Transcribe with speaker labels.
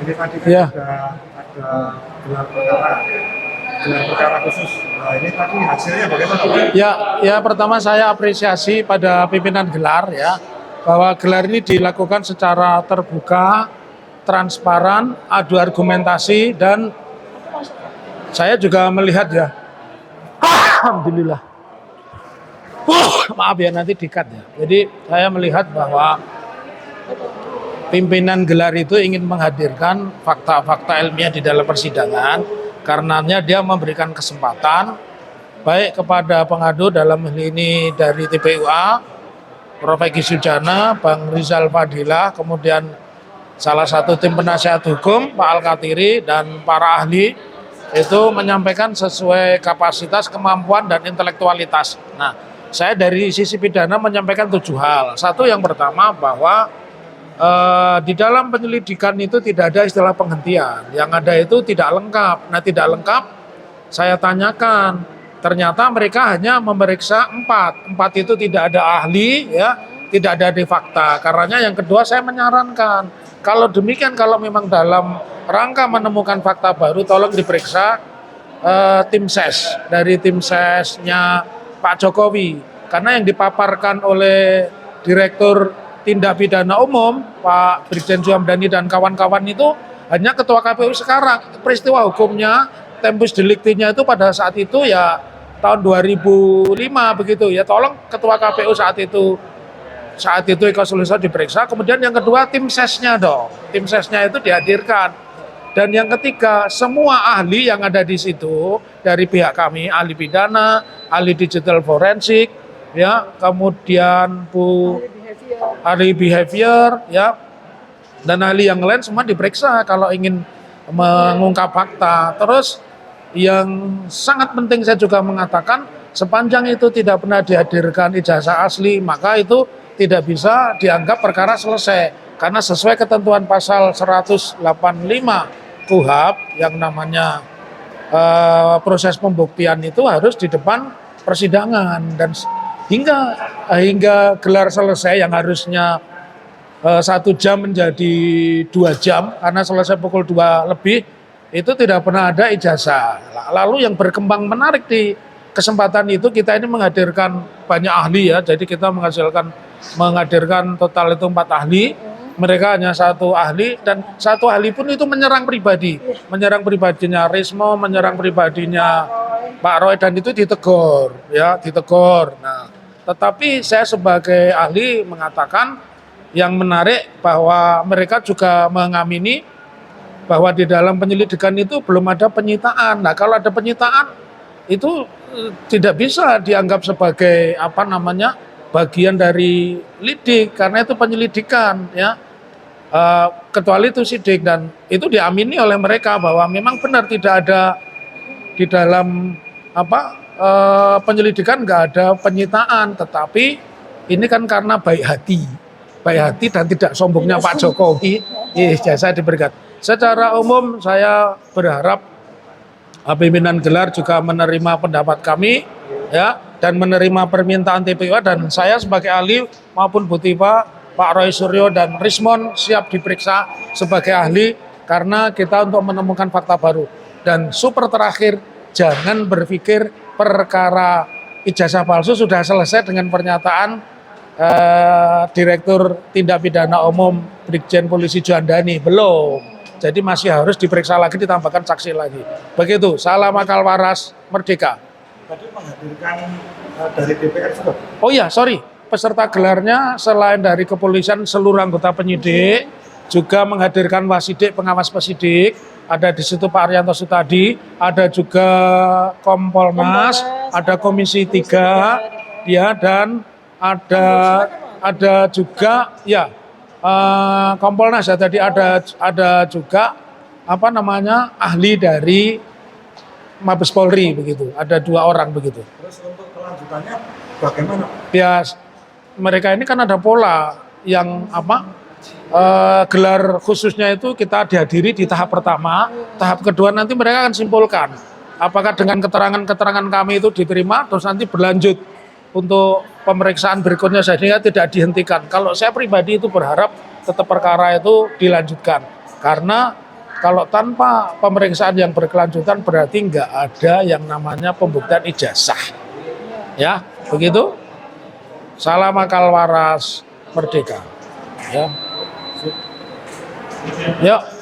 Speaker 1: ini tadi kan
Speaker 2: Ya.
Speaker 1: ada gelar perkara khusus. Nah, ini tadi hasilnya bagaimana?
Speaker 2: Ya, pertama saya apresiasi pada pimpinan gelar ya, bahwa gelar ini dilakukan secara terbuka, transparan, adu argumentasi, dan saya juga melihat ya, alhamdulillah. Maaf ya, nanti dikat ya. Jadi saya melihat bahwa pimpinan gelar itu ingin menghadirkan fakta-fakta ilmiah di dalam persidangan, karenanya dia memberikan kesempatan baik kepada pengadu dalam hal ini dari TPUA, Prof. Egy Sujana, Bang Rizal Fadilah, kemudian salah satu tim penasihat hukum, Pak Al-Katiri, dan para ahli itu menyampaikan sesuai kapasitas, kemampuan, dan intelektualitas. Nah, saya dari sisi pidana menyampaikan 7 hal. Satu, yang pertama bahwa di dalam penyelidikan itu tidak ada istilah penghentian. Yang ada itu tidak lengkap. Nah, tidak lengkap saya tanyakan. Ternyata mereka hanya memeriksa 4. 4 itu tidak ada ahli, ya, tidak ada di fakta. Karenanya yang kedua saya menyarankan, kalau demikian, kalau memang dalam rangka menemukan fakta baru, tolong diperiksa tim ses, dari tim sesnya Pak Jokowi. Karena yang dipaparkan oleh Direktur Tindak Pidana Umum, Pak Brigjen Suhamdani dan kawan-kawan itu hanya ketua KPU sekarang. Peristiwa hukumnya, tempus delictinya itu pada saat itu ya tahun 2005 begitu ya. Tolong ketua KPU saat itu Eko Sulisto diperiksa. Kemudian yang kedua tim sesnya dong, tim sesnya itu dihadirkan. Dan yang ketiga, semua ahli yang ada di situ dari pihak kami, ahli pidana, ahli digital forensik, ya, kemudian ahli behavior, ya, dan ahli yang lain semua diperiksa kalau ingin mengungkap fakta. Terus yang sangat penting saya juga mengatakan, sepanjang itu tidak pernah dihadirkan ijazah asli, maka itu tidak bisa dianggap perkara selesai. Karena sesuai ketentuan pasal 185 KUHP yang namanya proses pembuktian itu harus di depan persidangan, dan hingga gelar selesai yang harusnya 1 jam menjadi 2 jam karena selesai pukul 2 lebih, itu tidak pernah ada ijazah. Lalu yang berkembang menarik di kesempatan itu, kita ini menghadirkan banyak ahli ya, jadi kita menghadirkan total itu 4 ahli. Mereka hanya 1 ahli, dan 1 ahli pun itu menyerang pribadi, menyerang pribadinya Rismo, menyerang pribadinya Pak Roy, dan itu ditegur, ya, ditegur. Nah, tetapi saya sebagai ahli mengatakan yang menarik bahwa mereka juga mengamini bahwa di dalam penyelidikan itu belum ada penyitaan. Nah, kalau ada penyitaan itu tidak bisa dianggap sebagai bagian dari lidik, karena itu penyelidikan, ya. Kecuali itu sidik, dan itu diamini oleh mereka bahwa memang benar tidak ada di dalam penyelidikan, nggak ada penyitaan. Tetapi ini kan karena baik hati dan tidak sombongnya Pak Jokowi, ijazah diberikan. Secara umum saya berharap pimpinan gelar juga menerima pendapat kami, ya, dan menerima permintaan TPUA, dan saya sebagai ahli maupun Bu Tifa, Pak Roy Suryo, dan Rismon siap diperiksa sebagai ahli karena kita untuk menemukan fakta baru. Dan super terakhir, jangan berpikir perkara ijazah palsu sudah selesai dengan pernyataan Direktur Tindak Pidana Umum Brigjen Polisi Juandani. Belum. Jadi masih harus diperiksa lagi, ditambahkan saksi lagi. Begitu. Salam akal waras, merdeka.
Speaker 1: Tadi menghadirkan dari DPR juga.
Speaker 2: Oh iya, sorry. Peserta gelarnya selain dari kepolisian, seluruh anggota penyidik, juga menghadirkan wasidik, pengawas pesidik, ada di situ Pak Arianto Sutadi, ada juga Kompolnas, ada Komisi 3, ya, dan ada juga ya Kompolnas ya, tadi ada juga ahli dari Mabes Polri begitu, ada 2 orang begitu.
Speaker 1: Terus untuk kelanjutannya bagaimana?
Speaker 2: Ya, mereka ini kan ada pola yang gelar khususnya itu kita dihadiri di tahap pertama, tahap kedua nanti mereka akan simpulkan apakah dengan keterangan-keterangan kami itu diterima, terus nanti berlanjut untuk pemeriksaan berikutnya, sehingga tidak dihentikan. Kalau saya pribadi itu berharap tetap perkara itu dilanjutkan, karena Kalau tanpa pemeriksaan yang berkelanjutan berarti nggak ada yang namanya pembuktian ijazah. Ya, begitu. Salam akal waras, merdeka. Ya. Yuk.